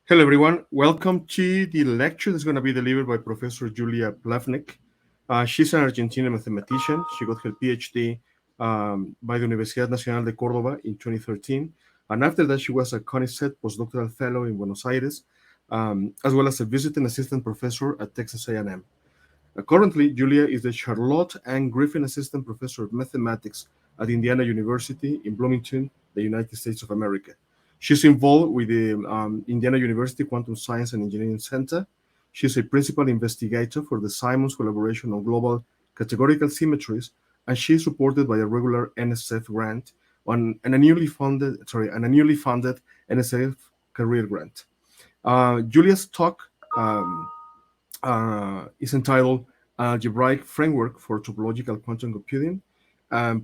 Hello, everyone. Welcome to the lecture that's going to be delivered by Professor Julia Plavnik. She's an Argentinian mathematician. She got her PhD by the Universidad Nacional de Córdoba in 2013. And after that, she was a CONICET postdoctoral fellow in Buenos Aires, as well as a visiting assistant professor at Texas A&M. Currently, Julia is the Charlotte Ann Griffin Assistant Professor of Mathematics at Indiana University in Bloomington, the United States of America. She's involved with the Indiana University Quantum Science and Engineering Center. She's a principal investigator for the Simons collaboration on global categorical symmetries, and she's supported by a regular NSF grant and a newly funded NSF career grant. Julia's talk is entitled Algebraic Framework for Topological Quantum Computing.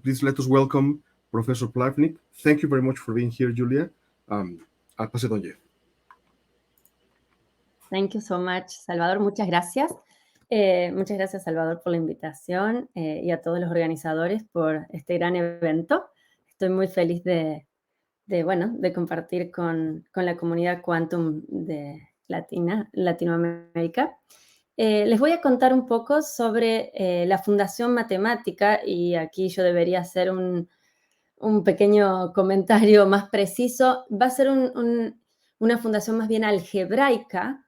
Please let us welcome Professor Plavnik. Thank you very much for being here, Julia. I'll pass it on you. Thank you so much, Salvador. Muchas gracias. Muchas gracias, Salvador, por la invitación y a todos los organizadores por este gran evento. Estoy muy feliz de compartir con la comunidad Quantum de Latinoamérica. Les voy a contar un poco sobre la Fundación Matemática, y aquí yo debería hacer un pequeño comentario más preciso. Va a ser una fundación más bien algebraica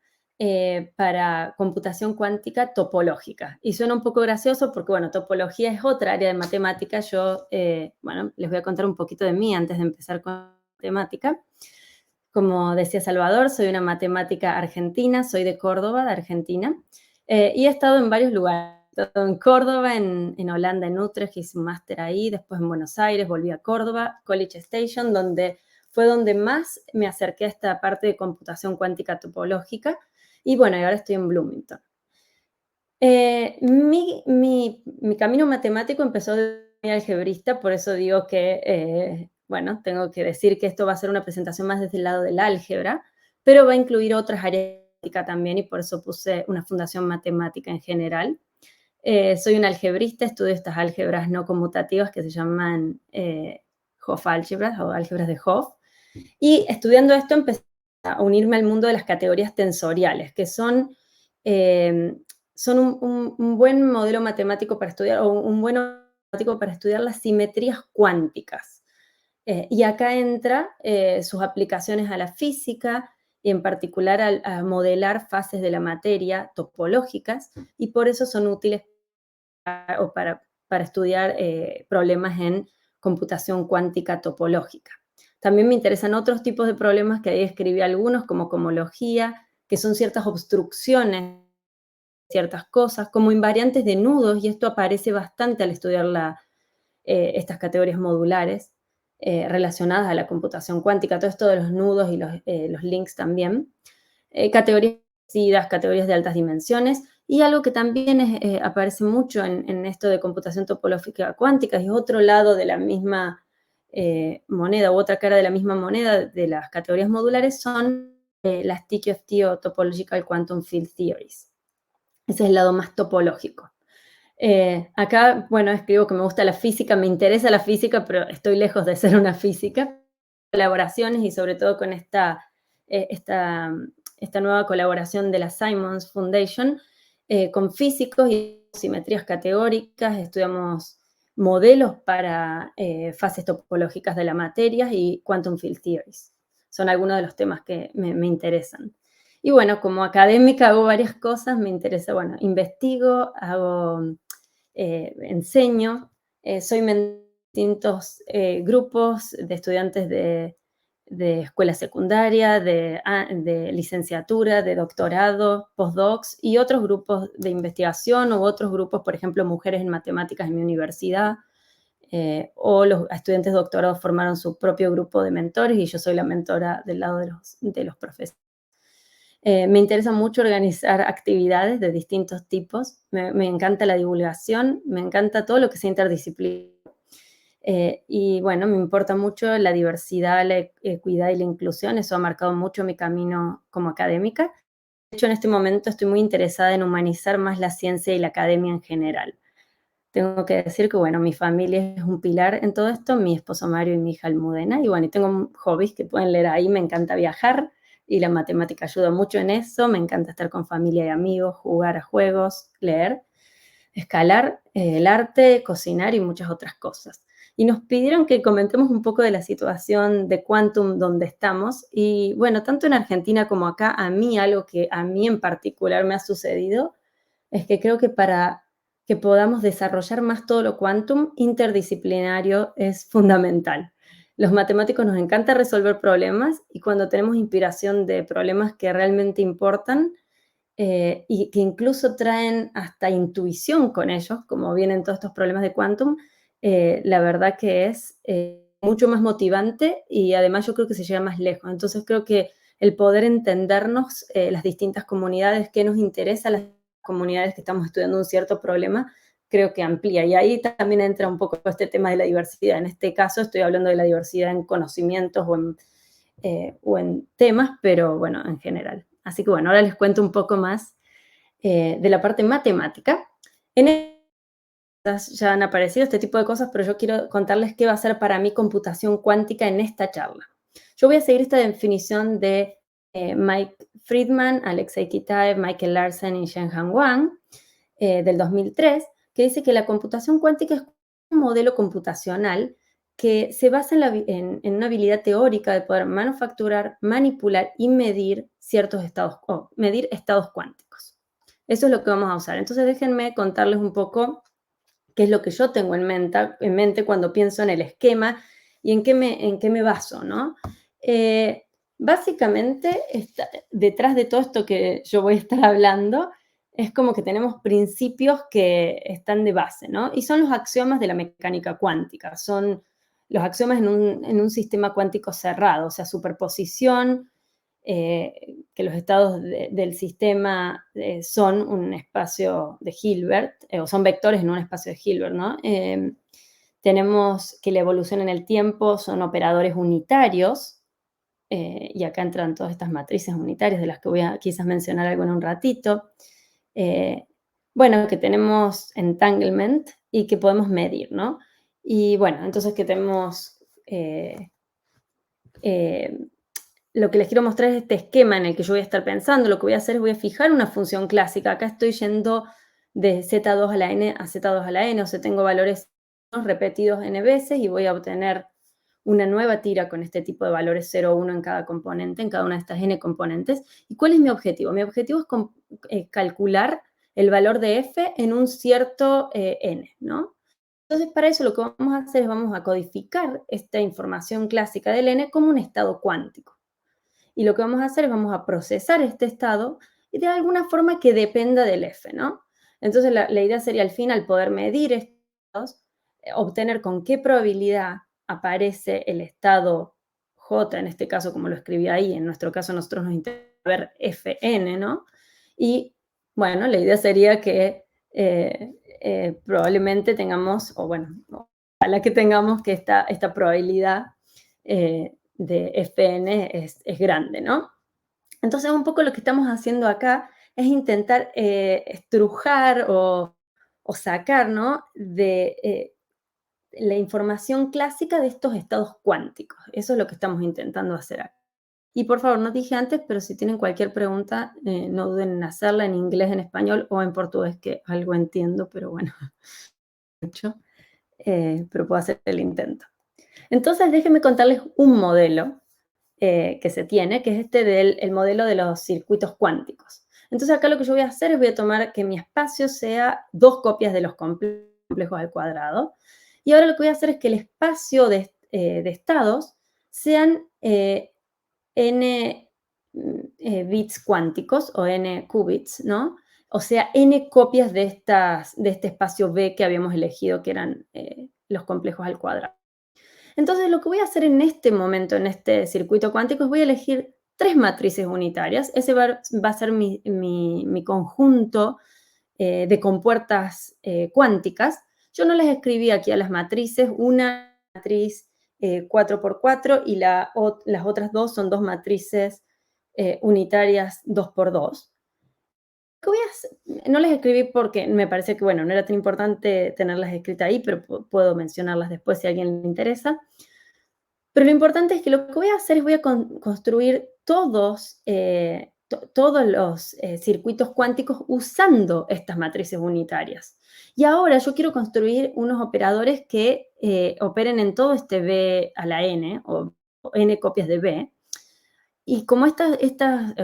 para computación cuántica topológica. Y suena un poco gracioso porque, bueno, topología es otra área de matemática. Yo, les voy a contar un poquito de mí antes de empezar con matemática. Como decía Salvador, soy una matemática argentina, soy de Córdoba, de Argentina, y he estado en varios lugares. He estado en Córdoba, en Holanda, en Utrecht, hice un máster ahí, después en Buenos Aires, volví a Córdoba, College Station, fue donde más me acerqué a esta parte de computación cuántica topológica, y bueno, y ahora estoy en Bloomington. Mi camino matemático empezó de muy algebrista, por eso digo que, tengo que decir que esto va a ser una presentación más desde el lado del álgebra, pero va a incluir otras áreas también, y por eso puse una fundación matemática en general. Soy un algebrista, estudio estas álgebras no conmutativas que se llaman Hopf álgebras o álgebras de Hopf, y estudiando esto empecé a unirme al mundo de las categorías tensoriales, que son un buen modelo matemático para estudiar, o un buen matemático para estudiar las simetrías cuánticas. Y acá entra sus aplicaciones a la física, y en particular a modelar fases de la materia topológicas, y por eso son útiles para estudiar problemas en computación cuántica topológica. También me interesan otros tipos de problemas que ahí escribí algunos, como cohomología, que son ciertas obstrucciones, ciertas cosas, como invariantes de nudos, y esto aparece bastante al estudiar estas categorías modulares relacionadas a la computación cuántica, todo esto de los nudos y los links también. Categorías de altas dimensiones, y algo que también aparece mucho en esto de computación topológica cuántica, y otro lado de la misma moneda, u otra cara de la misma moneda de las categorías modulares, son las TQFT o Topological Quantum Field Theories. Ese es el lado más topológico. Acá, escribo que me gusta la física, me interesa la física, pero estoy lejos de ser una física. Colaboraciones, y sobre todo con esta nueva colaboración de la Simons Foundation, con físicos y simetrías categóricas, estudiamos modelos para fases topológicas de la materia y quantum field theories. Son algunos de los temas que me interesan. Y bueno, como académica hago varias cosas, me interesa, investigo, enseño, soy mentor de distintos grupos de estudiantes de escuela secundaria, de licenciatura, de doctorado, postdocs, y otros grupos de investigación, u otros grupos, por ejemplo, mujeres en matemáticas en mi universidad, o los estudiantes de doctorado formaron su propio grupo de mentores, y yo soy la mentora del lado de los profesores. Me interesa mucho organizar actividades de distintos tipos, me encanta la divulgación, me encanta todo lo que sea interdisciplinario. Y me importa mucho la diversidad, la equidad y la inclusión. Eso ha marcado mucho mi camino como académica. hecho, en este momento estoy muy interesada en humanizar más la ciencia y la academia en general. Tengo que decir que, bueno, mi familia es un pilar en todo esto, mi esposo Mario y mi hija Almudena, y bueno, y tengo hobbies que pueden leer ahí, me encanta viajar y la matemática ayuda mucho en eso, me encanta estar con familia y amigos, jugar a juegos, leer, escalar, el arte, cocinar y muchas otras cosas. Y nos pidieron que comentemos un poco de la situación de Quantum donde estamos. Y bueno, tanto en Argentina como acá, a mí algo que a mí en particular me ha sucedido es que creo que para que podamos desarrollar más todo lo quantum, interdisciplinario es fundamental. Los matemáticos nos encanta resolver problemas y cuando tenemos inspiración de problemas que realmente importan, y que incluso traen hasta intuición con ellos, como vienen todos estos problemas de quantum, la verdad que es mucho más motivante y además yo creo que se llega más lejos. Entonces creo que el poder entendernos las distintas comunidades, qué nos interesa a las comunidades que estamos estudiando un cierto problema, creo que amplía. Y ahí también entra un poco este tema de la diversidad. En este caso estoy hablando de la diversidad en conocimientos o en temas, pero bueno, en general. Así que bueno, ahora les cuento un poco más de la parte matemática. Ya han aparecido este tipo de cosas, pero yo quiero contarles qué va a ser para mí computación cuántica en esta charla. Yo voy a seguir esta definición de Mike Friedman, Alexei Kitaev, Michael Larsen y Shenhan Wang del 2003, que dice que la computación cuántica es un modelo computacional que se basa en una habilidad teórica de poder manufacturar, manipular y medir ciertos estados, medir estados cuánticos. Eso es lo que vamos a usar. Entonces déjenme contarles un poco qué es lo que yo tengo en mente cuando pienso en el esquema y en qué me baso, ¿no? Básicamente, detrás de todo esto que yo voy a estar hablando, es como que tenemos principios que están de base, ¿no? Y son los axiomas de la mecánica cuántica, son los axiomas en un sistema cuántico cerrado, o sea, superposición, que los estados del sistema son un espacio de Hilbert, o son vectores en un espacio de Hilbert, ¿no? Tenemos que la evolución en el tiempo son operadores unitarios, y acá entran todas estas matrices unitarias de las que voy a quizás mencionar algo en un ratito. Bueno, que tenemos entanglement y que podemos medir, ¿no? Y bueno, entonces que tenemos lo que les quiero mostrar es este esquema en el que yo voy a estar pensando. Lo que voy a hacer es voy a fijar una función clásica. Acá estoy yendo de z2 a la n a z2 a la n, o sea, tengo valores repetidos n veces y voy a obtener una nueva tira con este tipo de valores 0, 1 en cada componente, en cada una de estas n componentes. ¿Y cuál es mi objetivo? Mi objetivo es calcular el valor de f en un cierto n, ¿no? Entonces, para eso lo que vamos a hacer es vamos a codificar esta información clásica del n como un estado cuántico. Y lo que vamos a hacer es vamos a procesar este estado y de alguna forma que dependa del f, ¿no? Entonces, la idea sería al final poder medir estos, obtener con qué probabilidad aparece el estado J, en este caso como lo escribí ahí, en nuestro caso nosotros nos interesa ver Fn, ¿no? Y bueno, la idea sería que probablemente tengamos, o bueno, ojalá que tengamos que esta probabilidad de Fn es grande, ¿no? Entonces, un poco lo que estamos haciendo acá es intentar estrujar o sacar, ¿no? de la información clásica de estos estados cuánticos. Eso es lo que estamos intentando hacer acá. Y por favor, no dije antes, pero si tienen cualquier pregunta, no duden en hacerla en inglés, en español o en portugués, que algo entiendo, pero bueno, mucho, pero puedo hacer el intento. Entonces, déjenme contarles un modelo que se tiene, que es este del modelo de los circuitos cuánticos. Entonces, acá lo que yo voy a hacer es voy a tomar que mi espacio sea 2 copias de los complejos al cuadrado. Y ahora lo que voy a hacer es que el espacio de estados sean n bits cuánticos o n qubits, ¿no? O sea, n copias de este espacio B que habíamos elegido, que eran los complejos al cuadrado. Entonces, lo que voy a hacer en este momento, en este circuito cuántico, es voy a elegir 3 matrices unitarias. Ese va a ser mi conjunto de compuertas cuánticas. Yo no les escribí aquí a las matrices, una matriz 4x4 y las otras dos son 2 matrices unitarias 2x2. no les escribí porque me parece que, bueno, no era tan importante tenerlas escritas ahí, pero puedo mencionarlas después si a alguien le interesa. Pero lo importante es que lo que voy a hacer es voy a construir todos los circuitos cuánticos usando estas matrices unitarias. Y ahora yo quiero construir unos operadores que operen en todo este B a la n, o n copias de B. Y como estos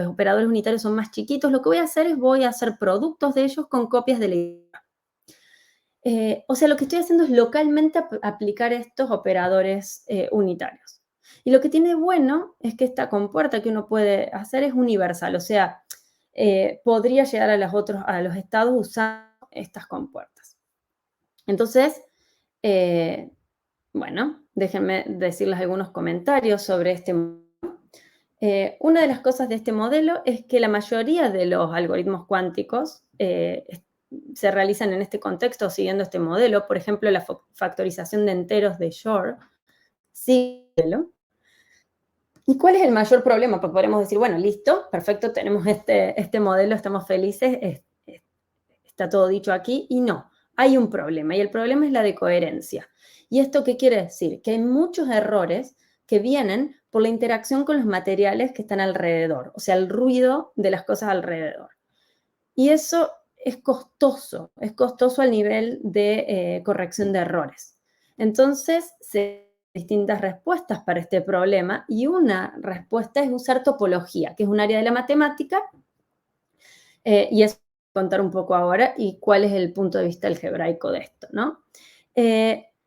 operadores unitarios son más chiquitos, lo que voy a hacer es voy a hacer productos de ellos con copias de la idea. O sea, lo que estoy haciendo es localmente aplicar estos operadores unitarios. Y lo que tiene bueno es que esta compuerta que uno puede hacer es universal, o sea, podría llegar a los estados usando estas compuertas. Entonces, bueno, déjenme decirles algunos comentarios sobre este modelo. Una de las cosas de este modelo es que la mayoría de los algoritmos cuánticos se realizan en este contexto siguiendo este modelo. Por ejemplo, la factorización de enteros de Shor sigue el modelo. ¿Y cuál es el mayor problema? Porque podemos decir, bueno, listo, perfecto, tenemos este modelo, estamos felices, está todo dicho aquí, y no, hay un problema, y el problema es la de coherencia. ¿Y esto qué quiere decir? Que hay muchos errores que vienen por la interacción con los materiales que están alrededor, o sea, el ruido de las cosas alrededor. Y eso es costoso al nivel de corrección de errores. Entonces, se distintas respuestas para este problema y una respuesta es usar topología, que es un área de la matemática, y eso voy a contar un poco ahora y cuál es el punto de vista algebraico de esto, ¿no?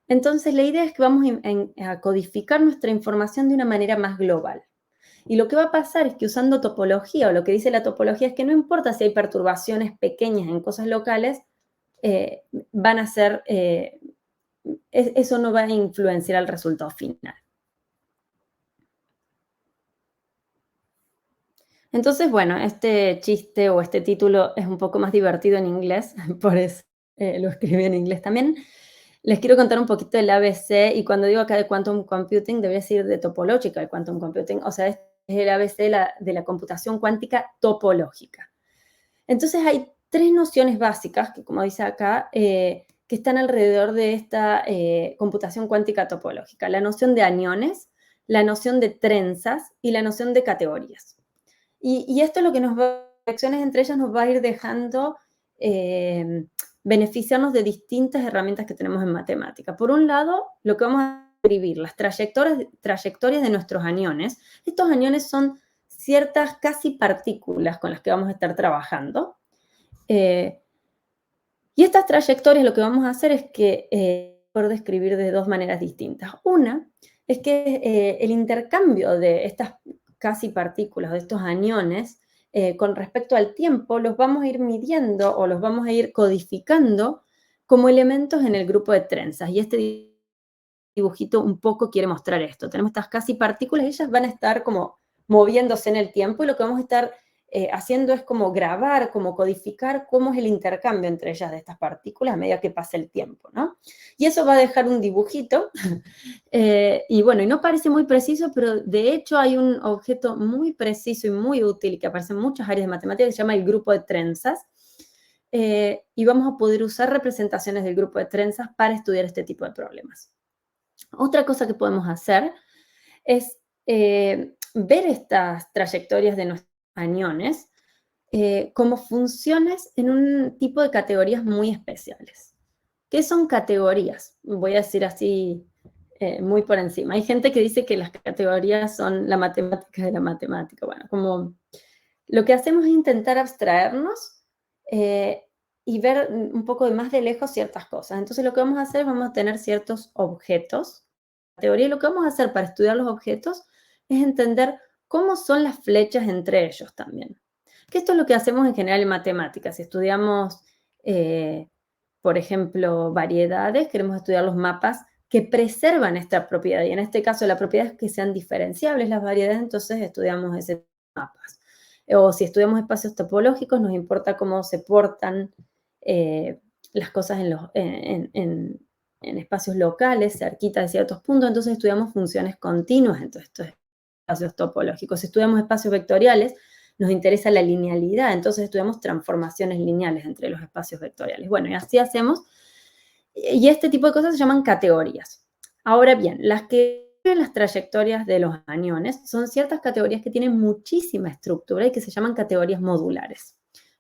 Entonces, la idea es que vamos a codificar nuestra información de una manera más global. Y lo que va a pasar es que usando topología, o lo que dice la topología es que no importa si hay perturbaciones pequeñas en cosas locales, van a ser, eso no va a influenciar el resultado final. Entonces, bueno, este chiste o este título es un poco más divertido en inglés, por eso lo escribí en inglés también. Les quiero contar un poquito del ABC, y cuando digo acá de Quantum Computing, debería decir de Topological Quantum Computing, o sea, es el ABC de la computación cuántica topológica. Entonces hay tres nociones básicas, que como dice acá, que están alrededor de esta computación cuántica topológica. La noción de aniones, la noción de trenzas y la noción de categorías. Y esto es lo que nos va, reacciones entre ellas nos va a ir dejando beneficiarnos de distintas herramientas que tenemos en matemática. Por un lado, lo que vamos a escribir, las trayectorias de nuestros aniones. Estos aniones son ciertas casi partículas con las que vamos a estar trabajando. Y estas trayectorias lo que vamos a hacer es que poder describir de dos maneras distintas. Una es que el intercambio de estas casi partículas, de estos aniones, con respecto al tiempo, los vamos a ir midiendo o los vamos a ir codificando como elementos en el grupo de trenzas. Y este dibujito un poco quiere mostrar esto. Tenemos estas casi partículas y ellas van a estar como moviéndose en el tiempo, y lo que vamos a estar haciendo es como grabar, como codificar cómo es el intercambio entre ellas de estas partículas a medida que pasa el tiempo, ¿no? Y eso va a dejar un dibujito, y bueno, y no parece muy preciso, pero de hecho hay un objeto muy preciso y muy útil que aparece en muchas áreas de matemáticas que se llama el grupo de trenzas, y vamos a poder usar representaciones del grupo de trenzas para estudiar este tipo de problemas. Otra cosa que podemos hacer es ver estas trayectorias de nuestros aniones como funciones en un tipo de categorías muy especiales. ¿Qué son categorías? Voy a decir así muy por encima. Hay gente que dice que las categorías son la matemática de la matemática. Bueno, como lo que hacemos es intentar abstraernos y ver un poco más de lejos ciertas cosas. Entonces lo que vamos a hacer es vamos a tener ciertos objetos. La teoría, lo que vamos a hacer para estudiar los objetos es entender cómo son las flechas entre ellos también. Que esto es lo que hacemos en general en matemáticas. Si estudiamos, por ejemplo, variedades, queremos estudiar los mapas que preservan esta propiedad. Y en este caso la propiedad es que sean diferenciables las variedades, entonces estudiamos ese tipo de mapas. O si estudiamos espacios topológicos, nos importa cómo se portan las cosas en espacios locales, cerquita de ciertos puntos, entonces estudiamos funciones continuas en todos estos espacios topológicos. Si estudiamos espacios vectoriales, nos interesa la linealidad, entonces estudiamos transformaciones lineales entre los espacios vectoriales. Bueno, y así hacemos. Y este tipo de cosas se llaman categorías. Ahora bien, las trayectorias de los aniones son ciertas categorías que tienen muchísima estructura y que se llaman categorías modulares.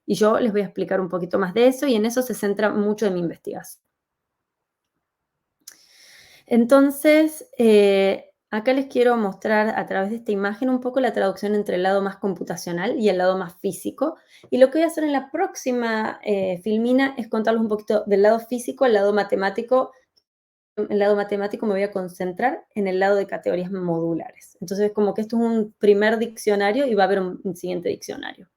Y yo les voy a explicar un poquito más de eso y en eso se centra mucho de mi investigación. Entonces, acá les quiero mostrar a través de esta imagen un poco la traducción entre el lado más computacional y el lado más físico. Y lo que voy a hacer en la próxima filmina es contarles un poquito del lado físico al lado matemático. En el lado matemático me voy a concentrar en el lado de categorías modulares. Entonces, como que esto es un primer diccionario y va a haber un siguiente diccionario.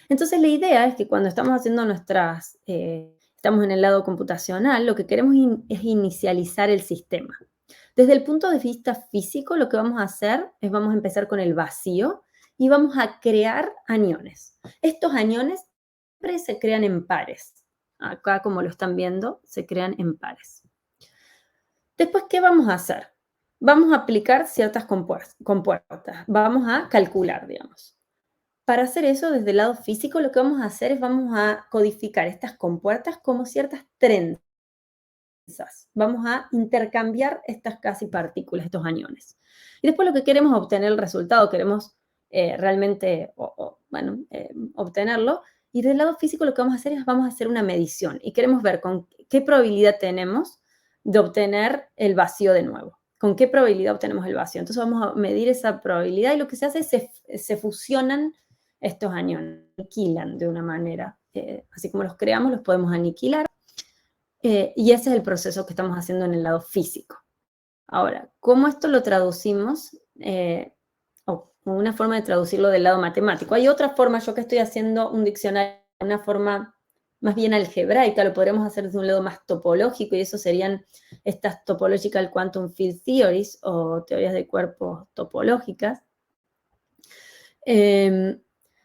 Entonces, la idea es que cuando estamos haciendo estamos en el lado computacional, lo que queremos es inicializar el sistema. Desde el punto de vista físico, lo que vamos a hacer es vamos a empezar con el vacío y vamos a crear aniones. Estos aniones siempre se crean en pares. Acá, como lo están viendo, se crean en pares. Después, ¿qué vamos a hacer? Vamos a aplicar ciertas compuertas. Vamos a calcular, digamos. Para hacer eso, desde el lado físico, lo que vamos a hacer es vamos a codificar estas compuertas como ciertas trenzas. Vamos a intercambiar estas casi partículas, estos aniones. Y después lo que queremos es obtener el resultado, queremos realmente obtenerlo. Y del lado físico lo que vamos a hacer es vamos a hacer una medición y queremos ver con qué probabilidad tenemos de obtener el vacío de nuevo. ¿Con qué probabilidad obtenemos el vacío? Entonces vamos a medir esa probabilidad y lo que se hace es se fusionan estos aniones, aniquilan de una manera. Así como los creamos, los podemos aniquilar. Y ese es el proceso que estamos haciendo en el lado físico. Ahora, ¿cómo esto lo traducimos? O una forma de traducirlo del lado matemático. Hay otra forma, yo que estoy haciendo un diccionario, una forma más bien algebraica, lo podremos hacer desde un lado más topológico y eso serían estas Topological Quantum Field Theories o teorías de cuerpos topológicas.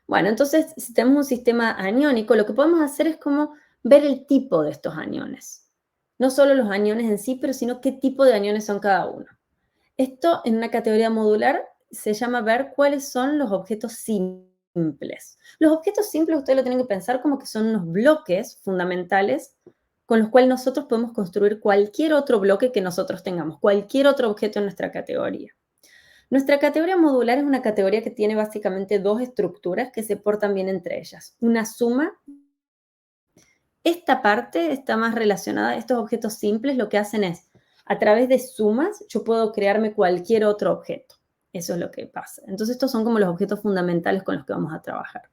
Bueno, entonces, si tenemos un sistema aniónico, lo que podemos hacer es como ver el tipo de estos aniones. No solo los aniones en sí, pero sino qué tipo de aniones son cada uno. Esto en una categoría modular se llama ver cuáles son los objetos simples. Los objetos simples ustedes lo tienen que pensar como que son unos bloques fundamentales con los cuales nosotros podemos construir cualquier otro bloque que nosotros tengamos, cualquier otro objeto en nuestra categoría. Nuestra categoría modular es una categoría que tiene básicamente dos estructuras que se portan bien entre ellas. Una suma. Esta parte está más relacionada a estos objetos simples. Lo que hacen es, a través de sumas, yo puedo crearme cualquier otro objeto. Eso es lo que pasa. Entonces, estos son como los objetos fundamentales con los que vamos a trabajar.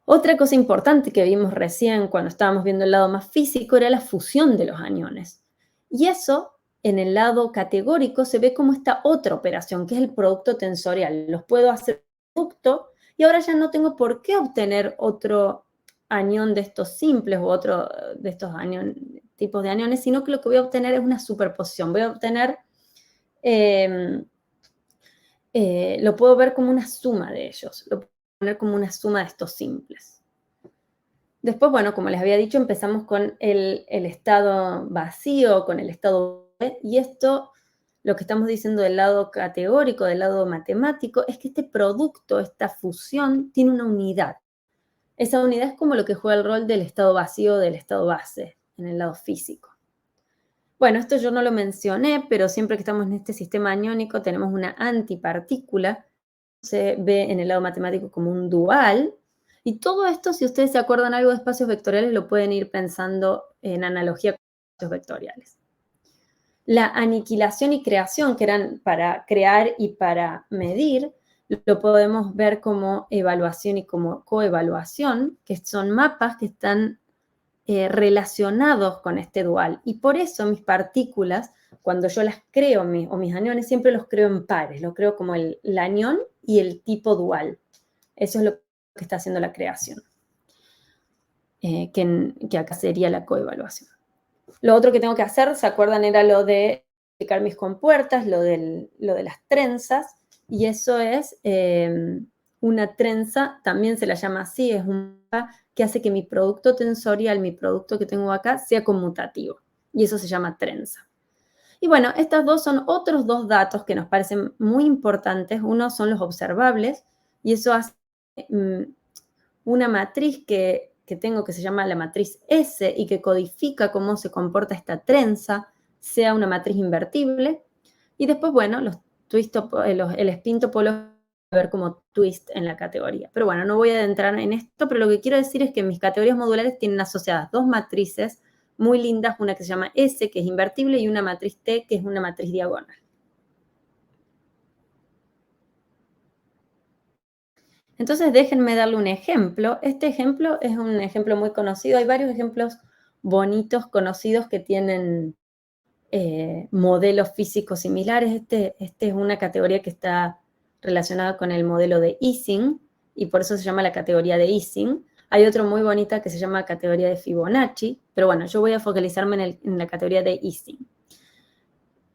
Otra cosa importante que vimos recién cuando estábamos viendo el lado más físico era la fusión de los aniones. Y eso, en el lado categórico, se ve como esta otra operación, que es el producto tensorial. Los puedo hacer producto y ahora ya no tengo por qué obtener otro anión de estos simples u otro de estos tipos de aniones, sino que lo que voy a obtener es una superposición. Voy a obtener, lo puedo ver como una suma de ellos. Lo puedo poner como una suma de estos simples. Después, bueno, como les había dicho, empezamos con el estado vacío, con el estado B, y esto, lo que estamos diciendo del lado categórico, del lado matemático, es que este producto, esta fusión, tiene una unidad. Esa unidad es como lo que juega el rol del estado vacío, del estado base, en el lado físico. Bueno, esto yo no lo mencioné, pero siempre que estamos en este sistema aniónico tenemos una antipartícula. Se ve en el lado matemático como un dual. Y todo esto, si ustedes se acuerdan algo de espacios vectoriales, lo pueden ir pensando en analogía con espacios vectoriales. La aniquilación y creación, que eran para crear y para medir, lo podemos ver como evaluación y como coevaluación, que son mapas que están relacionados con este dual. Y por eso mis partículas, cuando yo las creo, o mis aniones, siempre los creo en pares. Los creo como el anión y el tipo dual. Eso es lo que está haciendo la creación. Que acá sería la coevaluación. Lo otro que tengo que hacer, ¿se acuerdan? Era lo de aplicar mis compuertas, lo de las trenzas. Y eso es una trenza, también se la llama así, es un mapa que hace que mi producto tensorial, mi producto que tengo acá, sea conmutativo. Y eso se llama trenza. Y bueno, estos dos son otros dos datos que nos parecen muy importantes. Uno son los observables, y eso hace una matriz que tengo que se llama la matriz S y que codifica cómo se comporta esta trenza, sea una matriz invertible. Y después, bueno, el spin topológico va a ver como twist en la categoría. Pero bueno, no voy a adentrar en esto, pero lo que quiero decir es que mis categorías modulares tienen asociadas dos matrices muy lindas, una que se llama S, que es invertible, y una matriz T, que es una matriz diagonal. Entonces, déjenme darle un ejemplo. Este ejemplo es un ejemplo muy conocido. Hay varios ejemplos bonitos, conocidos, que tienen modelos físicos similares. Este es una categoría que está relacionada con el modelo de Ising, y por eso se llama la categoría de Ising. Hay otro muy bonita que se llama categoría de Fibonacci, pero bueno, yo voy a focalizarme en la categoría de Ising.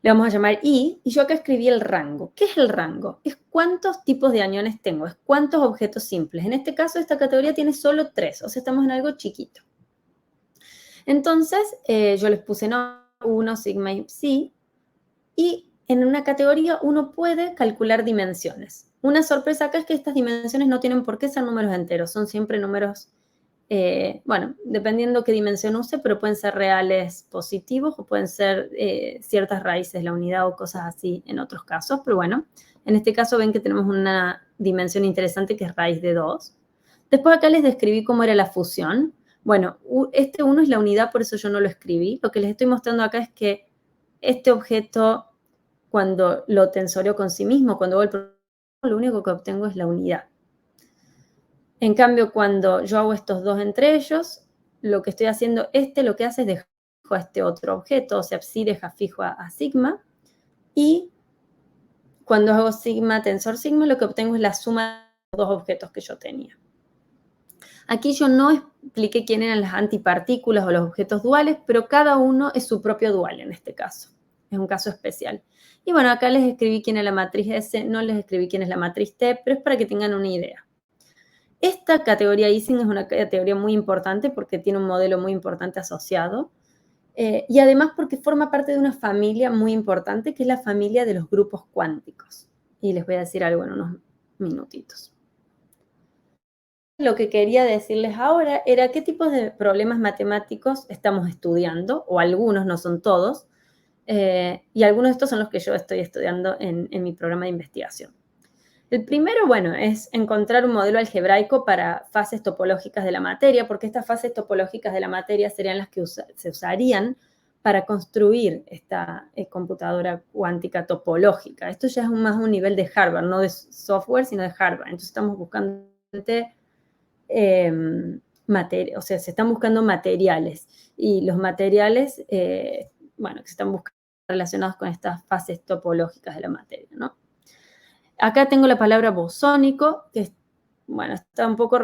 Le vamos a llamar I, y yo acá escribí el rango. ¿Qué es el rango? Es cuántos tipos de aniones tengo, es cuántos objetos simples. En este caso, esta categoría tiene solo 3, o sea, estamos en algo chiquito. Entonces, yo les puse 1, sigma y psi, y en una categoría uno puede calcular dimensiones. Una sorpresa acá es que estas dimensiones no tienen por qué ser números enteros, son siempre números, bueno, dependiendo qué dimensión use, pero pueden ser reales positivos o pueden ser ciertas raíces de la unidad o cosas así en otros casos, pero bueno, en este caso ven que tenemos una dimensión interesante que es raíz de 2. Después acá les describí cómo era la fusión. Bueno, este 1 es la unidad, por eso yo no lo escribí. Lo que les estoy mostrando acá es que este objeto, cuando lo tensoreo con sí mismo, cuando hago el programa, lo único que obtengo es la unidad. En cambio, cuando yo hago estos dos entre ellos, lo que estoy haciendo, lo que hace es dejar fijo a este otro objeto, o sea, psi deja fijo a sigma, y cuando hago sigma tensor sigma, lo que obtengo es la suma de los dos objetos que yo tenía. Aquí yo no expliqué quién eran las antipartículas o los objetos duales, pero cada uno es su propio dual en este caso. Es un caso especial. Y bueno, acá les escribí quién es la matriz S, no les escribí quién es la matriz T, pero es para que tengan una idea. Esta categoría Ising es una categoría muy importante porque tiene un modelo muy importante asociado, y además porque forma parte de una familia muy importante, que es la familia de los grupos cuánticos. Y les voy a decir algo en unos minutitos. Lo que quería decirles ahora era qué tipos de problemas matemáticos estamos estudiando, o algunos, no son todos, y algunos de estos son los que yo estoy estudiando en mi programa de investigación. El primero, bueno, es encontrar un modelo algebraico para fases topológicas de la materia, porque estas fases topológicas de la materia serían las que se usarían para construir esta computadora cuántica topológica. Esto ya es más un nivel de hardware, no de software, sino de hardware. Entonces estamos buscando o sea, se están buscando materiales, y los materiales, bueno, que se están buscando relacionados con estas fases topológicas de la materia, ¿no? Acá tengo la palabra bosónico, que, bueno, está un poco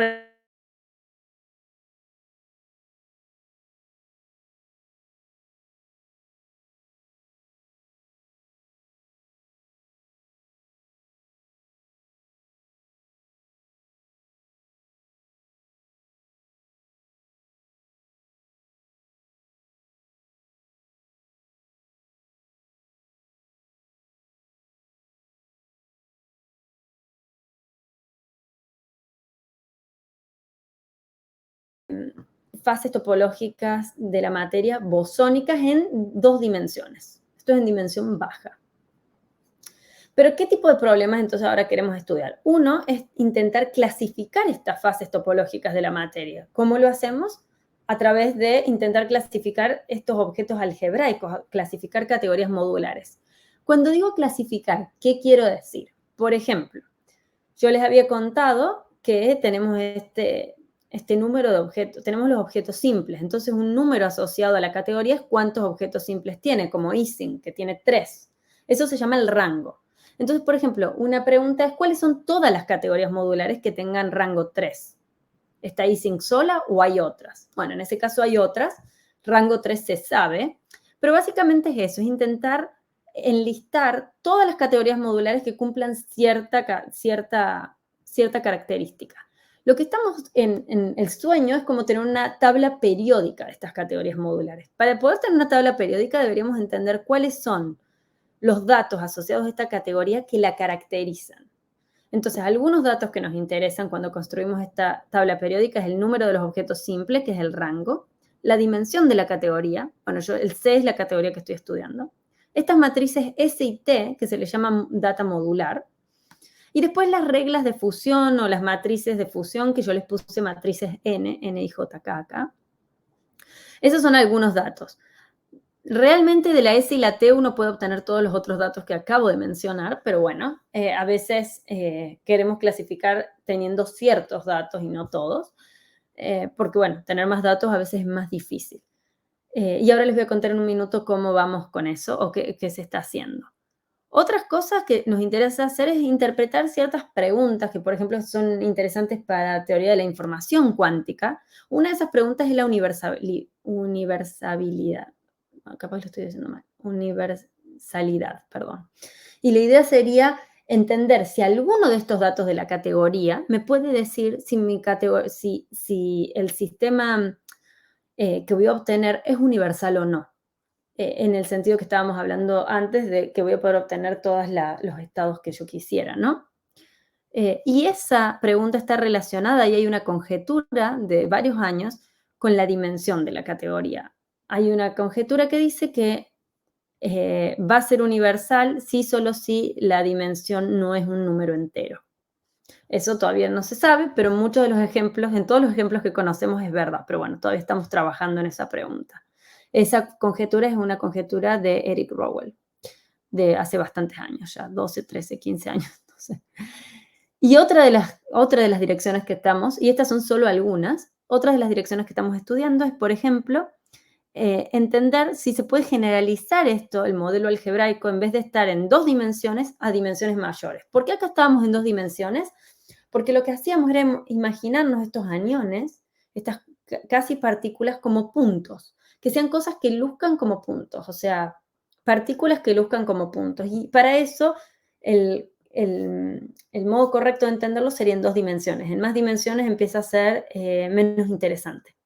fases topológicas de la materia bosónicas en 2 dimensiones. Esto es en dimensión baja. Pero ¿qué tipo de problemas entonces ahora queremos estudiar? Uno es intentar clasificar estas fases topológicas de la materia. ¿Cómo lo hacemos? A través de intentar clasificar estos objetos algebraicos, clasificar categorías modulares. Cuando digo clasificar, ¿qué quiero decir? Por ejemplo, yo les había contado que tenemos este número de objetos, tenemos los objetos simples. Entonces, un número asociado a la categoría es cuántos objetos simples tiene, como Ising, que tiene 3. Eso se llama el rango. Entonces, por ejemplo, una pregunta es, ¿cuáles son todas las categorías modulares que tengan rango 3? ¿Está Ising sola o hay otras? Bueno, en ese caso hay otras. Rango 3 se sabe. Pero básicamente es eso, es intentar enlistar todas las categorías modulares que cumplan cierta característica. Lo que estamos en el sueño es como tener una tabla periódica de estas categorías modulares. Para poder tener una tabla periódica deberíamos entender cuáles son los datos asociados a esta categoría que la caracterizan. Entonces, algunos datos que nos interesan cuando construimos esta tabla periódica es el número de los objetos simples, que es el rango, la dimensión de la categoría, bueno, el C es la categoría que estoy estudiando, estas matrices S y T, que se le llama data modular, y después las reglas de fusión o las matrices de fusión, que yo les puse matrices N y J, K, acá. Esos son algunos datos. Realmente de la S y la T uno puede obtener todos los otros datos que acabo de mencionar, pero bueno, a veces queremos clasificar teniendo ciertos datos y no todos, porque bueno, tener más datos a veces es más difícil. Y ahora les voy a contar en un minuto cómo vamos con eso o qué se está haciendo. Otras cosas que nos interesa hacer es interpretar ciertas preguntas que, por ejemplo, son interesantes para teoría de la información cuántica. Una de esas preguntas es la universalidad. Capaz lo estoy diciendo mal. Universalidad, perdón. Y la idea sería entender si alguno de estos datos de la categoría me puede decir si el sistema que voy a obtener es universal o no. En el sentido que estábamos hablando antes de que voy a poder obtener todos los estados que yo quisiera, ¿no? Y esa pregunta está relacionada y hay una conjetura de varios años con la dimensión de la categoría. Hay una conjetura que dice que va a ser universal si solo si la dimensión no es un número entero. Eso todavía no se sabe, pero muchos de los ejemplos, en todos los ejemplos que conocemos es verdad, pero bueno, todavía estamos trabajando en esa pregunta. Esa conjetura es una conjetura de Eric Rowell, de hace bastantes años ya, 12, 13, 15 años, no sé. Y otra de las direcciones que estamos, y estas son solo algunas, otras de las direcciones que estamos estudiando es, por ejemplo, entender si se puede generalizar esto, el modelo algebraico, en vez de estar en 2 dimensiones, a dimensiones mayores. ¿Por qué acá estábamos en 2 dimensiones? Porque lo que hacíamos era imaginarnos estos aniones, estas casi partículas como puntos, que sean cosas que luzcan como puntos, o sea, partículas que luzcan como puntos. Y para eso el modo correcto de entenderlo sería en 2 dimensiones. En más dimensiones empieza a ser menos interesante.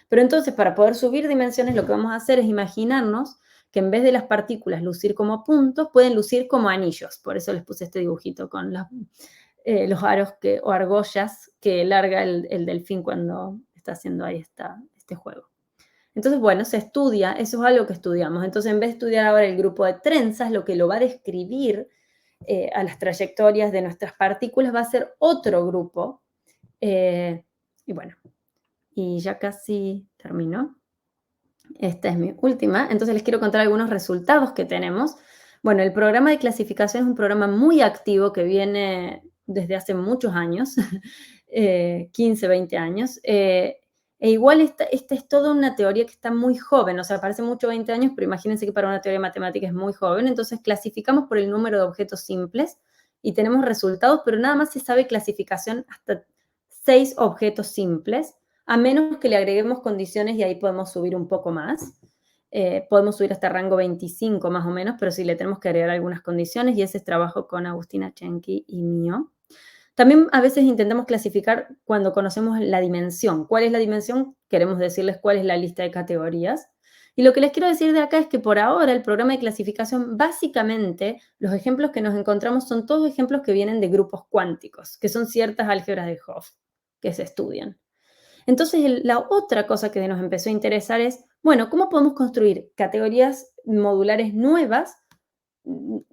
Pero entonces, para poder subir dimensiones, lo que vamos a hacer es imaginarnos que en vez de las partículas lucir como puntos, pueden lucir como anillos. Por eso les puse este dibujito con los aros o argollas que larga el delfín cuando está haciendo ahí este juego. Entonces, bueno, se estudia, eso es algo que estudiamos. Entonces, en vez de estudiar ahora el grupo de trenzas, lo que lo va a describir a las trayectorias de nuestras partículas va a ser otro grupo. Y bueno, y ya casi terminó. Esta es mi última. Entonces les quiero contar algunos resultados que tenemos. Bueno, el programa de clasificación es un programa muy activo que viene desde hace muchos años, 15, 20 años. E igual esta es toda una teoría que está muy joven, o sea, parece mucho 20 años, pero imagínense que para una teoría matemática es muy joven. Entonces clasificamos por el número de objetos simples y tenemos resultados, pero nada más se sabe clasificación hasta 6 objetos simples, a menos que le agreguemos condiciones y ahí podemos subir un poco más. Podemos subir hasta rango 25 más o menos, pero sí le tenemos que agregar algunas condiciones y ese es trabajo con Agustina Chenki y mío. También a veces intentamos clasificar cuando conocemos la dimensión. ¿Cuál es la dimensión? Queremos decirles cuál es la lista de categorías. Y lo que les quiero decir de acá es que por ahora el programa de clasificación, básicamente, los ejemplos que nos encontramos son todos ejemplos que vienen de grupos cuánticos, que son ciertas álgebras de Hopf que se estudian. Entonces, la otra cosa que nos empezó a interesar es, bueno, ¿cómo podemos construir categorías modulares nuevas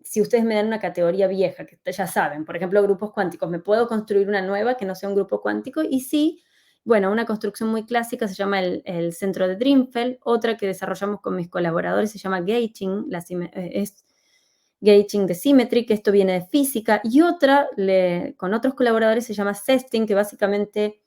si ustedes me dan una categoría vieja, que ya saben, por ejemplo, grupos cuánticos, ¿me puedo construir una nueva que no sea un grupo cuántico? Y sí, bueno, una construcción muy clásica se llama el centro de Drinfeld, otra que desarrollamos con mis colaboradores se llama gauging, es gauging de symmetry, que esto viene de física, y otra con otros colaboradores se llama zesting, que básicamente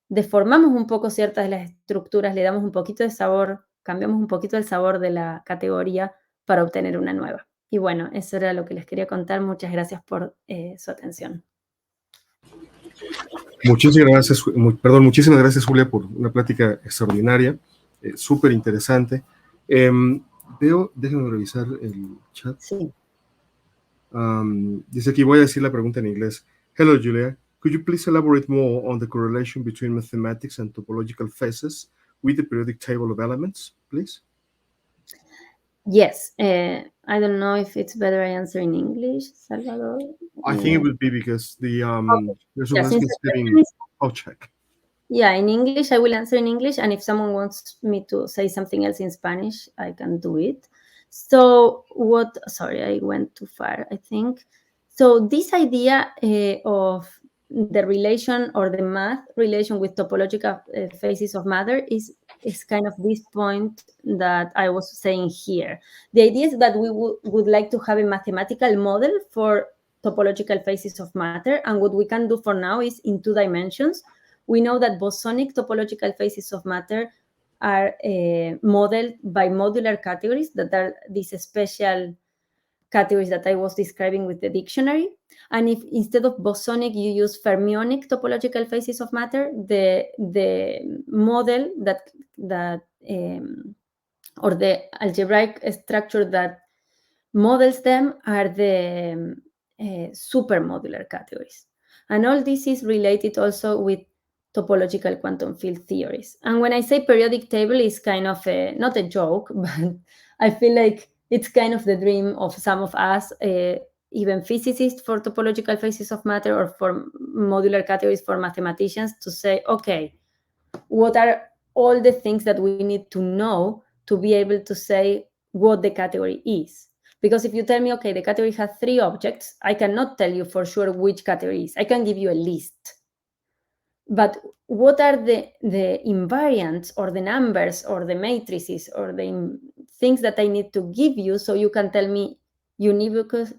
deformamos un poco ciertas de las estructuras, le damos un poquito de sabor, cambiamos un poquito el sabor de la categoría para obtener una nueva. Y bueno, eso era lo que les quería contar. Muchas gracias por su atención. Muchísimas gracias, Julia, por una plática extraordinaria, súper interesante. Déjenme revisar el chat. Sí. Dice aquí, voy a decir la pregunta en inglés. Hello, Julia. Could you please elaborate more on the correlation between mathematics and topological phases with the periodic table of elements, please? Yes, I don't know if it's better I answer in English, Salvador. I think it will be because the there's Yeah, someone since the considering question is check. yeah, in English, I will answer in English. And if someone wants me to say something else in Spanish, I can do it. So sorry, I went too far, I think. So this idea of the relation or the math relation with topological phases of matter is kind of this point that I was saying here. The idea is that we would like to have a mathematical model for topological phases of matter. And what we can do for now is in 2 dimensions. We know that bosonic topological phases of matter are modeled by modular categories that are these special categories that I was describing with the dictionary. And if instead of bosonic, you use fermionic topological phases of matter, the model or the algebraic structure that models them are the supermodular categories. And all this is related also with topological quantum field theories. And when I say periodic table, is kind of not a joke, but I feel like it's kind of the dream of some of us, even physicists for topological phases of matter or for modular categories for mathematicians, to say, okay, what are all the things that we need to know to be able to say what the category is? Because if you tell me, okay, the category has 3 objects, I cannot tell you for sure which category is. I can give you a list. But what are the invariants or the numbers or the matrices or the things that I need to give you so you can tell me univocally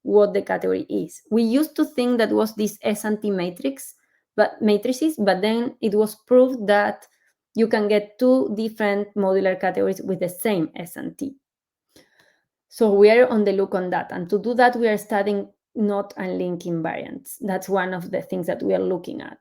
what the category is? We used to think that was this S and T matrices, but then it was proved that you can get 2 different modular categories with the same S and T. So we are on the look on that. And to do that, we are studying knot and link invariants. That's one of the things that we are looking at.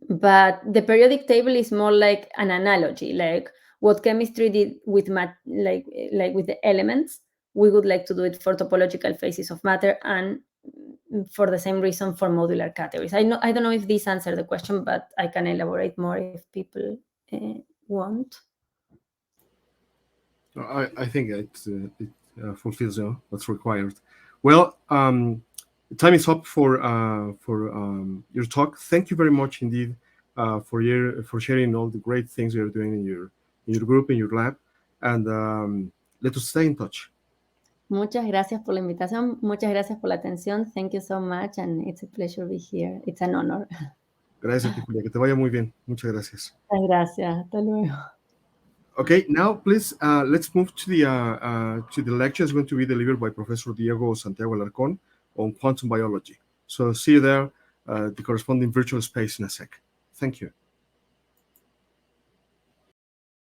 But the periodic table is more like an analogy, like what chemistry did with like with the elements. We would like to do it for topological phases of matter and for the same reason for modular categories. I don't know if this answered the question, but I can elaborate more if people want. I think it fulfills what's required. Well, time is up for your talk. Thank you very much indeed for sharing all the great things you're doing in your group, in your lab, and let us stay in touch. Muchas gracias por la invitación. Muchas gracias por la atención. Thank you so much, and it's a pleasure to be here. It's an honor. Gracias a ti, Julia. Que te vaya muy bien. Muchas gracias. Muchas gracias. Hasta luego. Okay, now please let's move to the lecture. It's going to be delivered by Professor Diego Santiago Alarcón on quantum biology. So see you there, the corresponding virtual space in a sec. Thank you.